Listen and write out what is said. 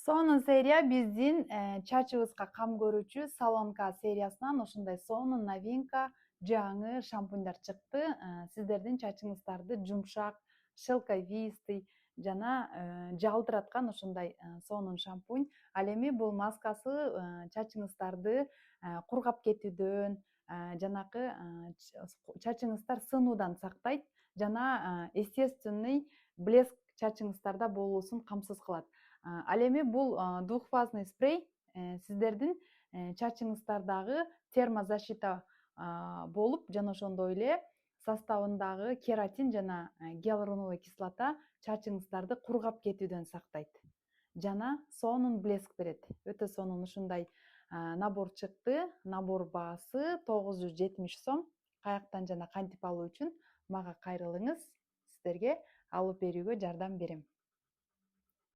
Сонун серия биздин чачыбызга кам көрүүчү Салонка сериясынан ушундай сонун новинка жаңы шампуньдар чыкты. Сиздердин чачыңыздарды жумшак, шелковистый жана жалтыраткан ушундай сонун шампунь. Ал эми бул маскасы чачыңыздарды кургап кетүүдөн, жанакы чачыңыздар сынуудан сактайт жана естественный блеск чачыңыздарда болуусун камсыз кылат. Ал эми бул двухфазный спрей сиздердин чачыңыздардагы термозащита болуп, жана ошондой эле составындагы кератин жана гиалуроновый кислота чачыңыздарды кургап кетүүдөн сактайт жана сонун блеск берет. Өтө сонун ушундай набор чыкты. Набор баасы 970 сом. Каяктан жана кантип алуу үчүн мага кайрылыңыз, сиздерге алып берүүгө жардам берем.